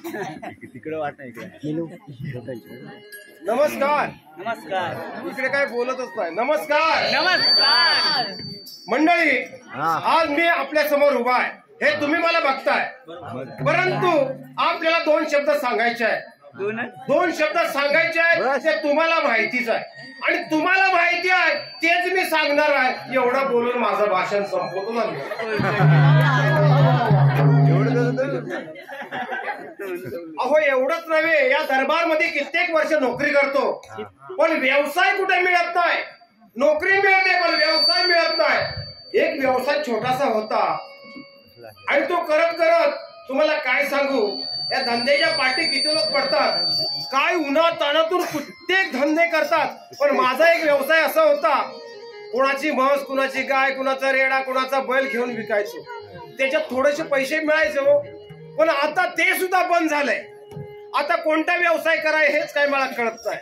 तिकडे वाट नाही. नमस्कार. नमस्कार. इकडे काय बोलतच नाही. नमस्कार. नमस्कार मंडळी, आज मी आपल्या समोर उभा आहे. हे तुम्ही मला बघताय, परंतु आपल्याला दोन शब्द सांगायचे आहेत. दोन शब्द सांगायचे आहेत, ते तुम्हाला माहितीच आहे आणि तुम्हाला माहिती आहे तेच मी सांगणार आहे. एवढं बोलून माझं भाषण संपवतो ना. अहो, एवढंच नव्हे, या दरबारमध्ये कित्येक वर्ष नोकरी करतो, पण व्यवसाय कुठे मिळत नाही. नोकरी मिळते पण व्यवसाय मिळत नाही. एक व्यवसाय छोटासा होता आणि तो करत करत तुम्हाला काय सांगू, या धंद्याच्या पाठी किती लोक पडतात. काय उन्हा तानातून कित्येक धंदे करतात, पण माझा एक व्यवसाय असा होता, कुणाची म्हस, कुणाची गाय, कुणाचा रेडा, कुणाचा बैल घेऊन विकायचो. त्याच्यात थोडेसे पैसे मिळायचे हो, पण आता ते सुद्धा बंद झालंय. आता कोणता व्यवसाय कराय हेच काय मला कळत नाही.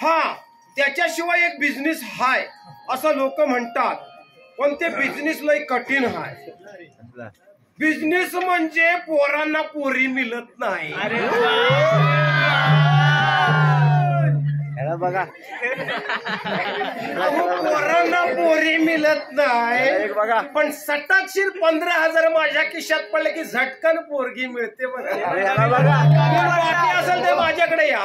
हा, त्याच्याशिवाय एक बिझनेस हाय असं लोक म्हणतात, पण ते बिझनेस लय कठीण हाय. बिझनेस म्हणजे पोरांना पोरी मिळत नाही. बघा, पोरांना पोरी मिळत नाही बघा, पण सटाक्षीर 15,000 माझ्या खिशात पडले की झटकन पोरगी मिळते. बघा, असेल ते माझ्याकडे या.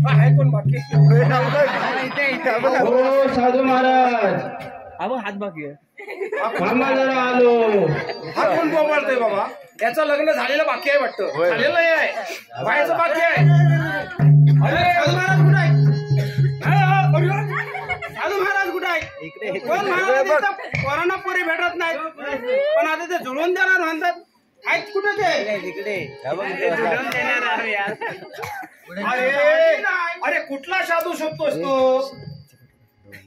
आहे कोण बाकी? हो साधू महाराज, अहो हात बाकी आहे. आलो. हा कोण बोलतोय बाबा? याचं लग्न झालेलं बाकी आहे वाटतं. झालेलं नाही आहे, व्हायचं बाकी आहे. अरे साधू महाराज कुठे आहे? साधू महाराज कुठे आहे? इकडे पोरांना पोरी भेटत नाही, पण आता ते जुळवून देणार म्हणतात. आहेत कुठे ते? इकडे जुळवून देणार यार. अरे कुठला साधू शोधतोस तू?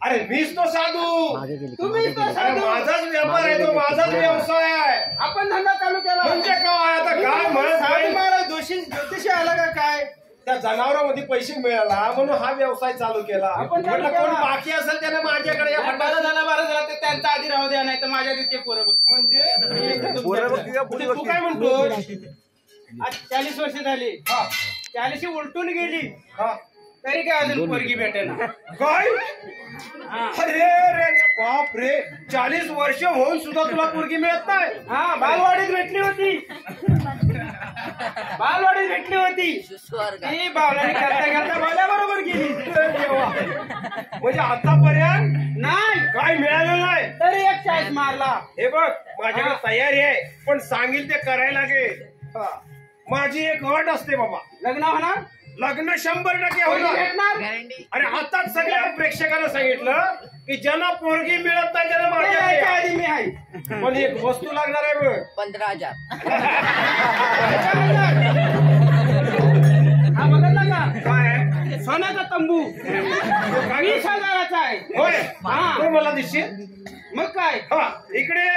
अरे मीच तो साधू. तुम्हीच तो अरे साधू. माझाच व्यापार आहे तो, माझाच व्यवसाय आहे. आपण धंदा चालू केला म्हणजे काय आता काय म्हणत साधू नाही. महाराज ज्योतिषी आला का काय? त्या जनावरांमध्ये पैसे मिळाला म्हणून हा व्यवसाय चालू केला. आपण चालू म्हटलं कोण केला. बाकी असेल त्याने माझ्याकडे या. बरं झालं ते त्यांचा आधी राहू द्या, नाही तर माझ्या तिथे पोरं बघ. म्हणजे तू काय म्हणतो? आज 40 वर्ष झाली, 40 उलटून गेली, हा. तरी काय अजून पोरगी भेटेना. काय? अरे रे बाप रे, 40 वर्ष होऊन सुद्धा तुला पोरगी मिळत नाही? हा, बालवाडीत भेटली होती. बालवाडीत भेटली होती ती बावलाडी करता बाल्याबरोबर गेली. म्हणजे आतापर्यंत नाही काय मिळालं नाही, तरी एक चाळीस मारला. हे बघ माझ्याकडे तयारी आहे, पण सांगेल ते करायला लागेल. माझी एक अट असते बाबा, लग्न होणार, लग्न 100% पोरगी होणार. भेटणार. आणि आताच सगळ्या प्रेक्षकांना सांगितलं की ज्यांना पोरगी मिळत नाही त्याला ते यायच्या माझ्या आधी मी आहे. पण एक वस्तू लागणार आहे बघ. 15,000. हा बघितला का? काय आहे? सोन्याचा तंबू 20,000चा आहे. होय, हा. तो मला दिसशील. मग काय? हा, इकडे.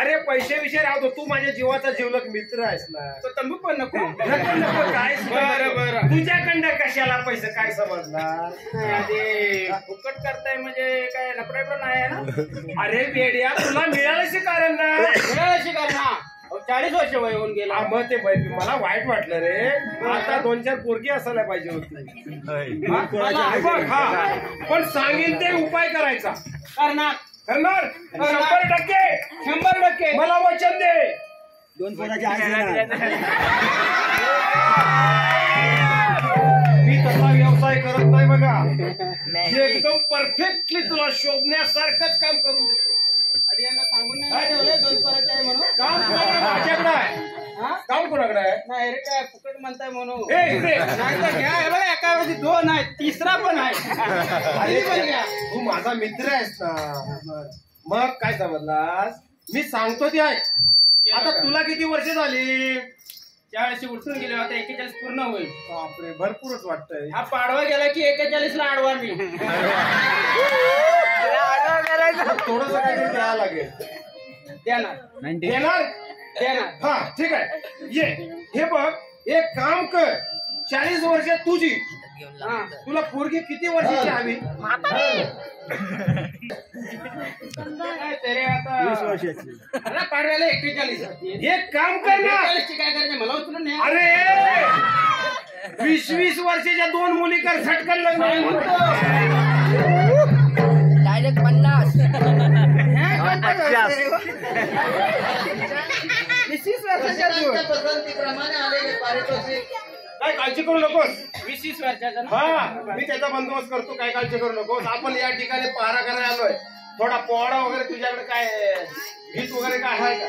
अरे पैसे विषय राहतो, तू माझ्या जीवाचा जीवलग मित्र आहेस ना. तो तंबू पण नको. नको नको, काय बरं, बरं. तुझ्याकडनं कशाला पैसे काय समजणार? ते फुकट करताय म्हणजे काय लफडा पण आहे ना. अरे बेड्या, तुला मिळाल्याचे कारण ना. मिळाल्याशी कर ना. 40 वर्ष वय होऊन गेला. हा, मग ते मला वाईट वाटलं रे. आता 2-4 पोरगी असायला पाहिजे होती. हा, पण सांगेन ते उपाय करायचा. करणार करणार 100%. 100%. मला वचन दे. 2 पोराची आहे. मी तसा व्यवसाय करत नाही बघा. एकदम परफेक्टली तुला शोभण्यासारखंच काम करून देतो. आणि यांना सांगून नाही ठेवलंय 2 पोराचे आहे म्हणून. काम कोणाकडे? माझ्याकडे आहे. हा? काम कोणाकडे आहे? नाही रे, काय फुकट म्हणताय म्हणून. ए, इकडे. नाही तर घ्या, हे बघा एका वेळी 2 आहेत, 3रा पण आहे. अरे पण घ्या. तू माझा मित्र आहेस ना. मग काय समजलास? मी सांगतो ते आहे. आता तुला किती वर्ष झाली? 40 उठून गेले, आता 41 पूर्ण होईल. बापरे, भरपूरच वाटतंय. हा पाडवा गेला की 41ला आडवा मी. थोडस काहीतरी द्यावं लागेल. देणार देणार? देणार. हा, ठीक आहे. ये, हे बघ, एक काम कर. 40 वर्ष तुझी. हा. तुला पोरगी किती वर्षाची हवी? तरी आता 20 वर्षाची. अरे पाडव्याला 41 एक काम कर ना. 41 ची काय करायचं मला उचलून न्या. अरे 20 वर्षाच्या 2 मुली कर झटकन लग्न काय म्हणतो. डायरेक्ट 50. काय काळजी करू नकोस. 20 वर्षाचा ना. हा मी त्याचा बंदोबस्त करतो. काय काळजी करू नकोस. आपण या ठिकाणी पहारा करायला आलोय. थोडा पोवाडा वगैरे तुझ्याकडे काय गीत वगैरे काय आहे का?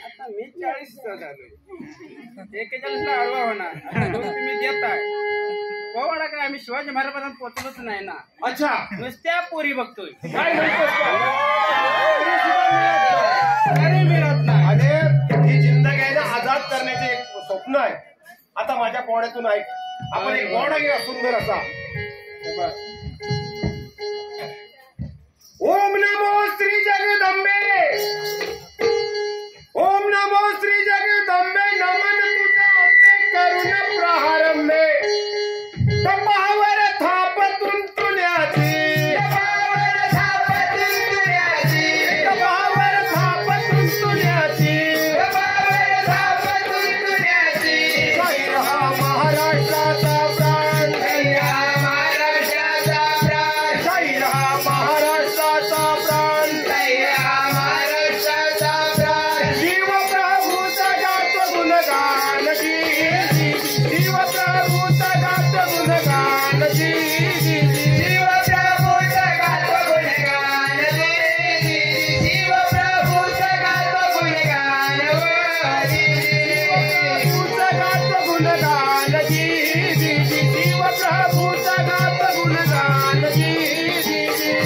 आता मी 40 झालोय. 41 ला आडवा होणार. आता दोन तुम्ही देताय. पोवाडा काय आम्ही शिवाजी महाराजांना पोचलोच नाही ना. अच्छा नुसत्या पोरी बघतोय. काय म्हणतोस का? अरे मिळत नाही. अरे ही जिंदगी आहे ना आजाद करण्याचे एक स्वप्न आहे. आता माझ्या पोवाड्यातून ऐक. आपण एक पोवाडा घेऊया सुंदर असा. ओम नमो श्री जगदंबे. ओम नमो श्री जगदंबे. नमन तुझ्या अंते करुण प्रारंभे. कपावर थाप तुंतुण्याची. कपावर थाप तुंतुण्याची. जय हा महाराष्ट्राचा प्राण. जय हा महाराष्ट्राचा प्राण. शिव प्रभूचा गात गुणगान जी. शिव प्रभूचा गात गुणगान जी. शिव प्रभूचा गात गुणगान जी. शिव प्रभूचा गात गुणगान जी. प्रभूचा गात गुणगान जी. शिव प्रभूचा गात गुणगान जी.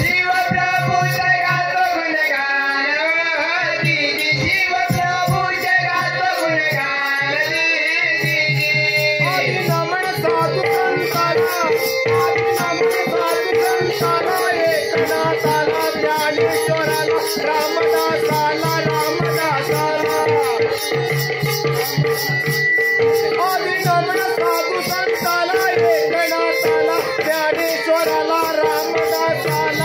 शिव प्रभूचा गात गुणगान जी. शिव प्रभूचा गात गुणगान जी. आदि नमन साधु संताना. आदि नमन साधु संताना. एकनाथाला ज्ञानेश्वराला रामदासाला. आदि नमन साधु संताला. एकनाथाला ज्ञानेश्वराला रामदासाला.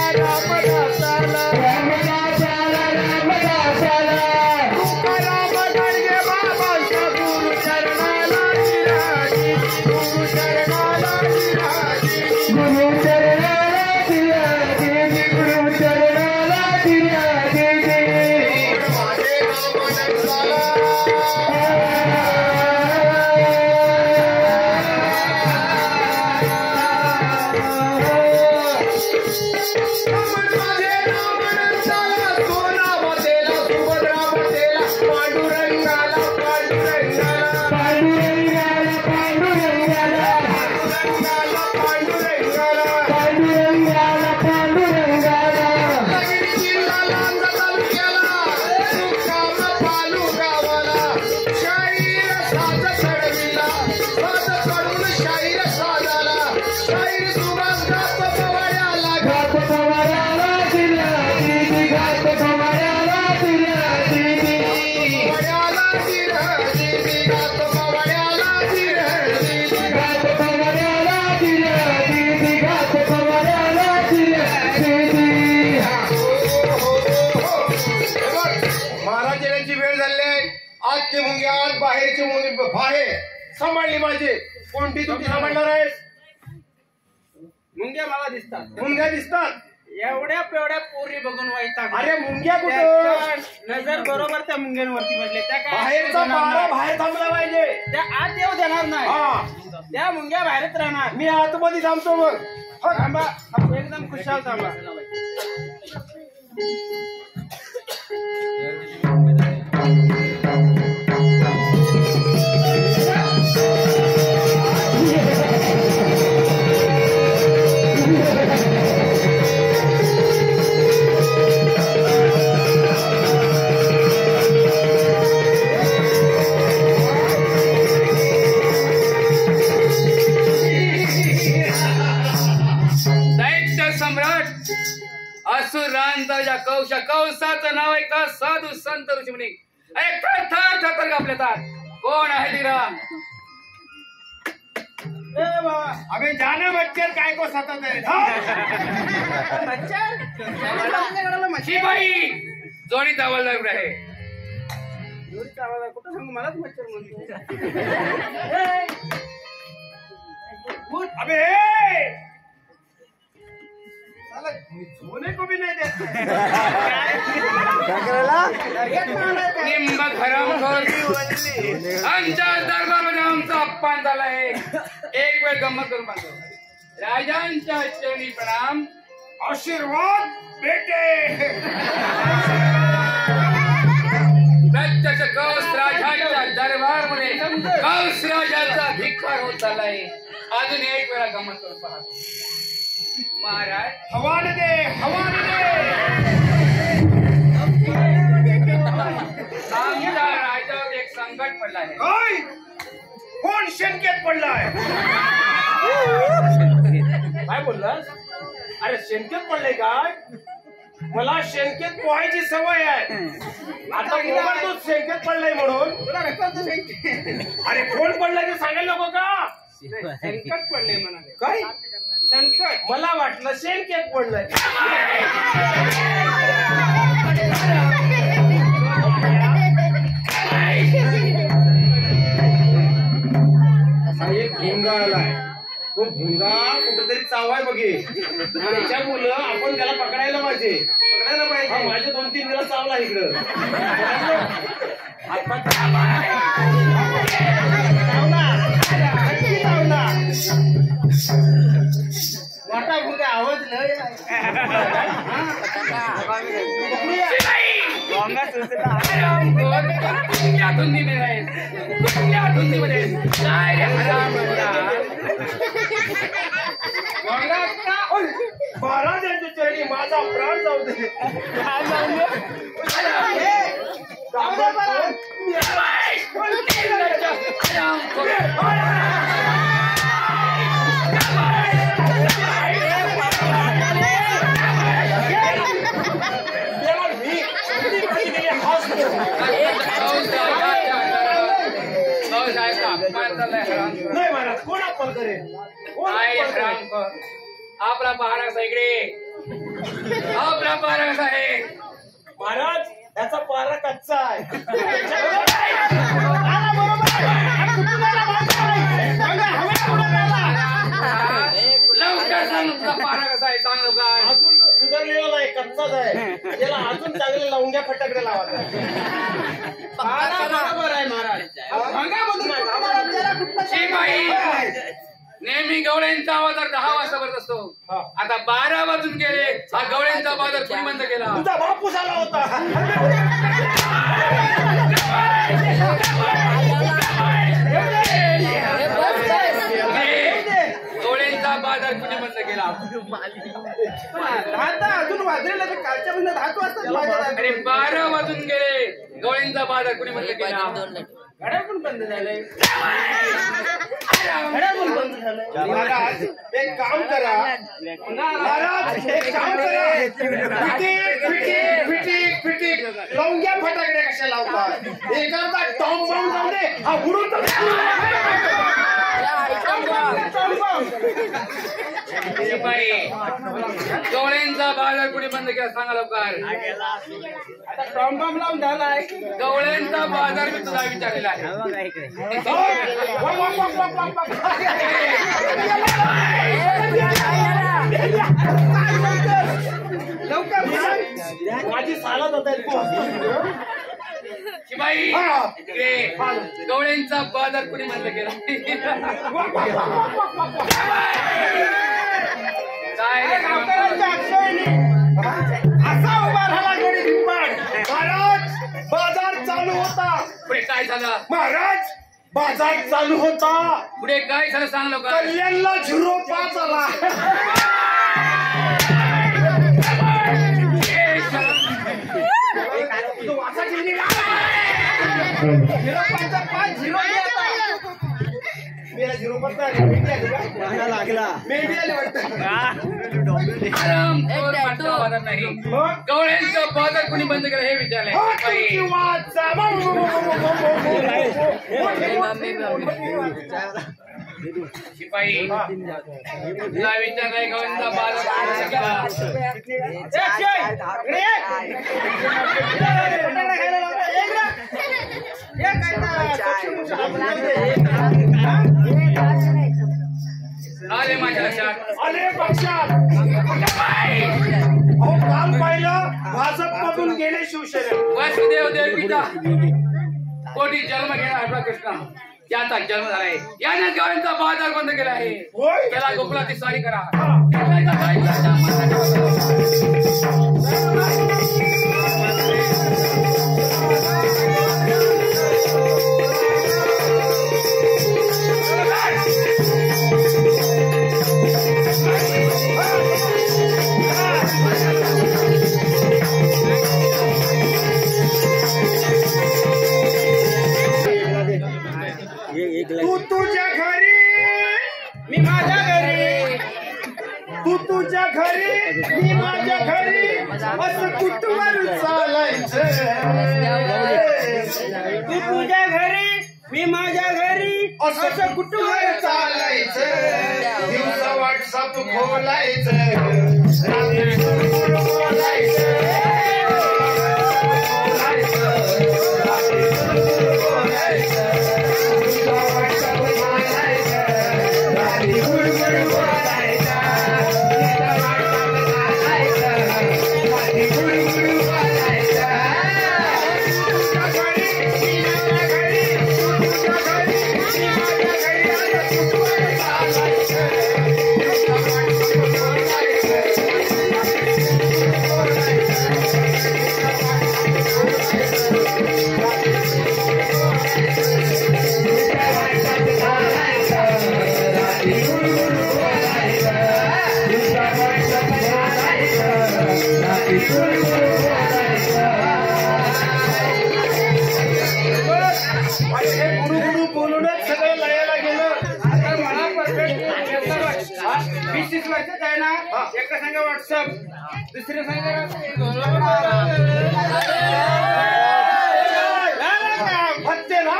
तुकाराम गाडगे बाबांच्या गुरु चरणाला विराजी. गुरु चरणाला विराजी. माझे नाम नंदाला. सोना बसेला. सुभद्रा बसेला. पांडुरंगाला. पांडुरंगाला. रत्नागिरी जिल्हा लांजा तालुक्याला. मुक्काम पालू गावाला. शाहीर साज चढविला. साज चढून शाहीर साजाला. शाहीर सुभाष गात पवाड्याला. गात पवाड्याला जिराजी. गात पवाड्याला जिराजी. पवाड्याला जिराजी. गात पवाड्याला जिराजी. गात पवाड्याला जिराजी. गात पवाड्याला जिराजी. महाराज येण्याची वेळ झाली आहे. आजची मुंगी आज, बाहेरची मुंगी बाहेर. सांभाळली माझी. कोणती तुझी सांभाळणार आहेस? मुंग्या मला दिसतात. मुंग्या दिसतात. एवढ्या पेवढ्या पोरी बघून वैताग. अरे मुंग्या कुठं? त्याच्या नजर बरोबर त्या मुंग्यांवरती बसले. त्या काय बाहेरचा देणार पारा नाही. बाहेर थांबला पाहिजे. त्या आत येऊ देणार नाही. हा त्या मुंग्या बाहेरच राहणार. मी आतमध्ये थांबतो मग. हो, थांबा. एकदम खुशाल थांबा. दैत्य सम्राट असुरांचा कौसाचं नाव ऐकता साधू संत ऋषीमुनी थर थर थर थर कापलेतात. कोण आहे धीरा? ए बा अबे जाने मच्छर काय को सतत आहे मच्छर माझ्याकडे मच्छर शिपाई जोडी हवालदार कुठे आहे? जोडीचा आवाज आहे. कुठं सांगू मलाच मच्छर म्हणतो. अबे साला सोने को भी नहीं देते निंब हरामखोर आमच्या दरबारमध्ये आमचा अपमान झाला आहे. एक वेळ गंमत करून पाहतो. राजांच्या चरणी प्रणाम. आशीर्वाद बेटे प्रत्यक्ष कौस राजांच्या दरबारमध्ये कौस राजाचा धिक्कार होत चाललाय. अजून एक वेळा गंमत करून पाहतो. महाराज हवाने दे आमच्या राज्यावर एक संकट पडलं आहे. काय कोण शंकेत पडलाय काय बोललास अरे शंकेत पडले काय मला शंकेत पोहायची सवय आहे आता मोबाईल तो शंकेत पडलाय म्हणून तुला रक्ताचं संकट अरे कोण पडलाय ते सांगायला नको का संकट पडले म्हणाले. काय संकट मला वाटलं शेणकेत पडलंय एक भुंगा आलाय तो भुंगा कुठेतरी चावाय बघे त्याच्या मुलं आपण त्याला पकडायला पाहिजे हा, माझे 2-3 दिवस चावला इकडं वाटा भुगे आवाज लय कुठल्या धुंदीमध्ये आहेत? कुठल्या धुंदीमध्ये आहेत? काय रे हरामखोरा? महाराजांच्या चरणी माझा प्राण जाऊ दे नाही महाराज कोण आपण करेल काय हरामखोर? आपला पहारा कसा इकडे? आपला पहारा कसा आहे? महाराज याचा पारा कच्चा आहे लवकर सांग तुझा पहारा कसा आहे? सांग लवकर. अजून सुधारलेला नाही कच्चाच आहे त्याला अजून चांगले लावून फटाकडे लावा बरोबर आहे महाराज. शिपाई नेहमी गवळ्यांचा आवाज 10 वाजता भरत असतो. आता 12 वाजून गेले. हा गवळ्यांचा बाजार कोणी बंद केला? तुझा बापूस आला होता गवळ्यांचा बाजार कोणी बंद केला? अजून वाजलेला तर कालच्या बंद 10 वाजता अरे 12 वाजून गेले. गवळ्यांचा बाजार कोणी बंद केला? घड्याळ पण बंद झालंय. महाराज एक काम करा महाराज एक काम करा फिटिक लवंग्या फटाकडे कशा लावतात एखादा टॉम बॉम्ब जाऊ दे हा उडून शिपाई गवळ्यांचा बाजार कोणी बंद केला? सांगा लवकर. आता टॉम बॉम्ब लावून झालाय. गवळ्यांचा बाजार मी तुला विचारलेला आहे. लवकर माझी सालात होता शिपाई इकडे गवळ्यांचा बाजार कोणी बंद केला? काय रे असा उभा राहिला गडी भिंपाड महाराज बाजार चालू होता पुढे काय झालं? महाराज बाजार चालू होता पुढे काय झालं? सांग लवकर. कल्याणला 0-5 आला मेरा 0-5 लागला मेंढी आली वाटतं हरामखोर माणसाचा बाजार नाही. गवळ्यांचा बाजार कोणी बंद केला हे विचारलंय. शिपाई शिपाई तुला विचारलंय गोविंदा बालक आले माझ्या लक्षात आले पक्षात अहो काल पाहिलं भाजपमधून गेले शिवसेना वासुदेव देवकीचा कोटी जन्म घेणार आपला कृष्ण त्याचा जन्म झालाय याने गोविंदा बाजार बंद केला आहे होय त्याला गोकुळाची स्वारी करा तू तुझ्या घरी मी माझ्या घरी तू तुझ्या घरी मी माझ्या घरी असं कुठवर चालायचं तू तुझ्या घरी मी माझ्या घरी असं कुठवर चालायचं दिवसा व्हॉट्सअप खोलायचं रात्री बोलायचं बोलूनच सगळं लयाला गेलं. आता मला परफेक्ट 20-30 वर्षात आहे ना एका संघ व्हॉट्सअप दुसऱ्या फत्ते ना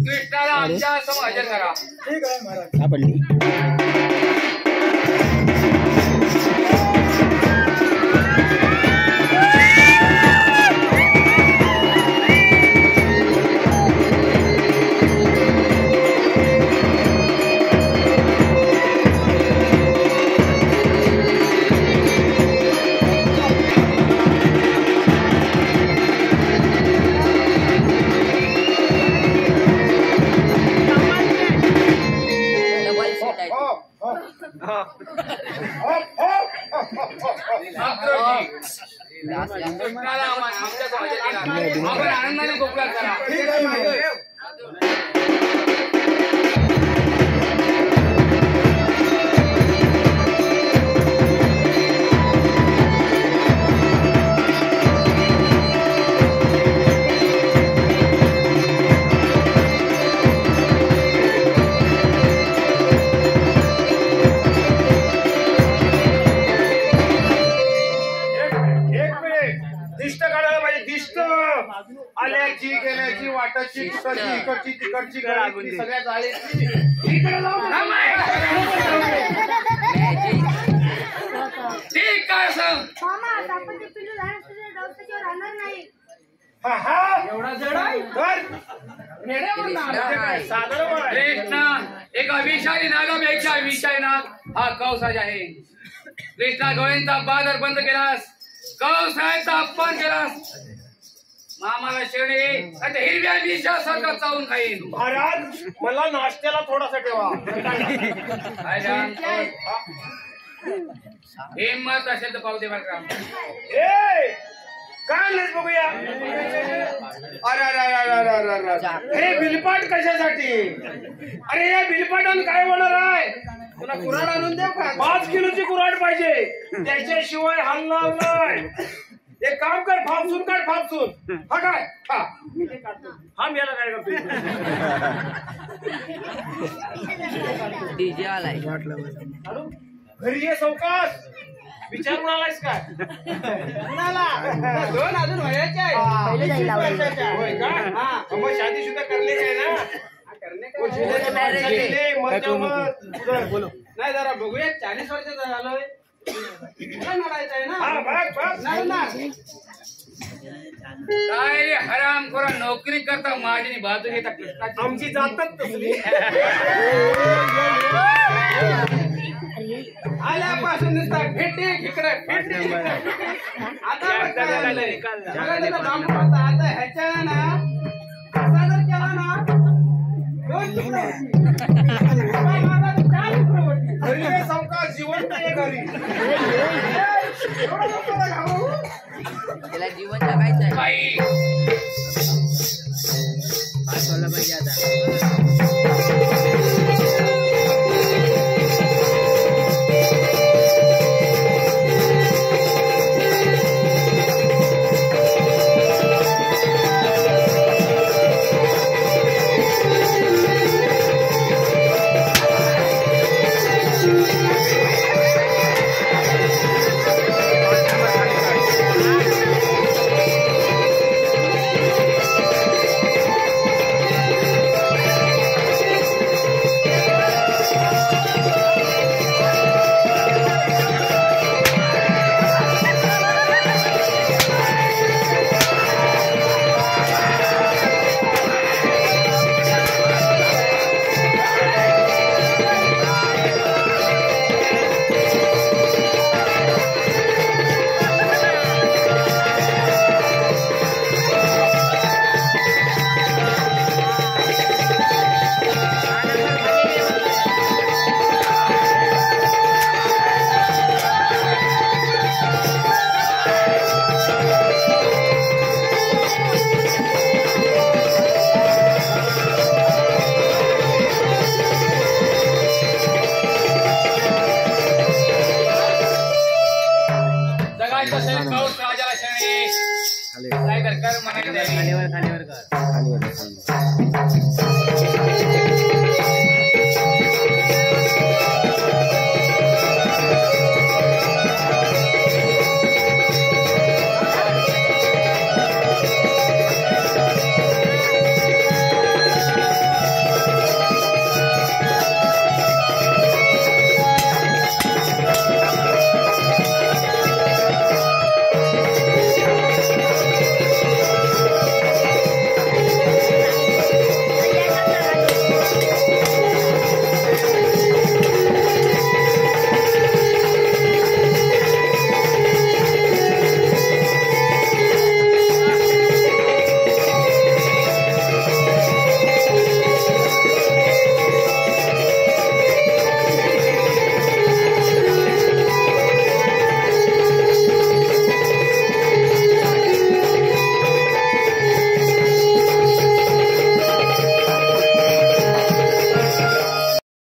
कृष्णाला आमच्या समोर हजर करा. ठीक आहे महाराज. कृष्णाला आमच्या समोर हजर करा. आपण आनंदाने गोकुळात करा. ठीक आहे महाराज. दिष्ट काढायला पाहिजे. दिष्ट आल्याची गेल्याची वाटाची तिकडची इकडची तिकडची गळाची सगळ्या जाळीची इकडे लावून ठीक काय असं मामा आपण ते पिल्लू लहान असल्याने जाऊ त्याच्यावर राहणार नाही. हा हा एवढा जड आहे साधारण कृष्ण एक अविषारी नागापेक्षा विषारी नाग हा कौसाज आहे. कृष्णा गवळींचा बाजार बंद केलास, कौसाहेबचा अपमान केलास, मामाला शेळी आता हिरव्या मिशासारखा चावून खाईन. महाराज मला नाश्त्याला थोडासा ठेवा. काय जाण? हिम्मत असेल तर पाहू दे बरं का. ए काय नाही बघूया. अरे अरे अरे अरे अरे अरे अरे. हे बिलपाट कशासाठी? अरे या बिलपाटानं काय होणार आहे? तुला कुऱ्हाड आणून देऊ का? 5 किलोची कुऱ्हाड पाहिजे, त्याच्याशिवाय हलणार नाही. एक काम कर, फापसून काढ, फापसून. हा काय हा मी याला काय करतो. डीजे आलाय. घरी ये सावकाश. विचारून आलायस काय? कुणाला? 2 अजून व्हायचे आहे. पहिले 20 वर्षाचे आहे. होय का? हा. मग शादी सुद्धा करणे काय ना? करणे ओ, काय? जिल्ह्याच्या माणसाने मत बोलो. नाही जरा बघूया 40 वर्षाचा झालोय. काय म्हणायचं आहे हा ना? बघ नाही ना. काय रे हराम खोरा नोकरी करता माझी बाजू घेता कृष्णाची. आमची जातच तसली. आल्यापासून नुसता फेटे इकडे फेटे. आता बघ काय झालंय. सगळं त्याचं बांबू होता. आता ह्याच्या ना असा जर केला ना 2 तुकडं होतील. माझा 4 तुकडं होतील. घरी ये सावकाश, जिवंत आहे घरी. एवढं नको ना घाबरू. त्याला जीवन जगायचं आहे. बाई पाठवलं पाहिजे आता.